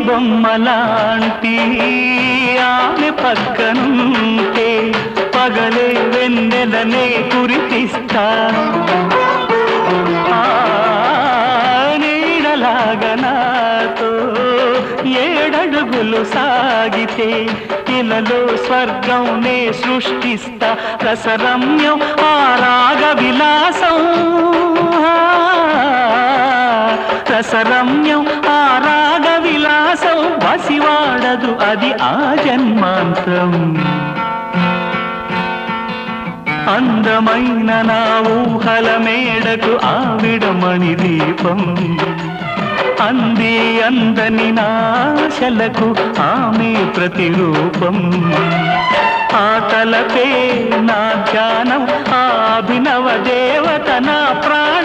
బొమ్మలాంటి ఆమె పక్కనుంటే పగలే వెన్నెలనే కురిపిస్తా నీడలాగా నాతో ఏడడుగులు సాగితే ఇలలో స్వర్గం నే సృష్టిస్తా రసరమ్యం ఆ రాగ విలాసం రసరమ్యం ఆ రాగ విలాసం వసివాడదు అది ఆ జన్మాంతం అందమైన నా ఊహల మేడకు ఆవిడమణి దీపం అంది అందని నాశలకు ఆమె ప్రతిరూపం ఆటలపే నా ధ్యానం ఆ అభినవ దేవత నా ప్రాణ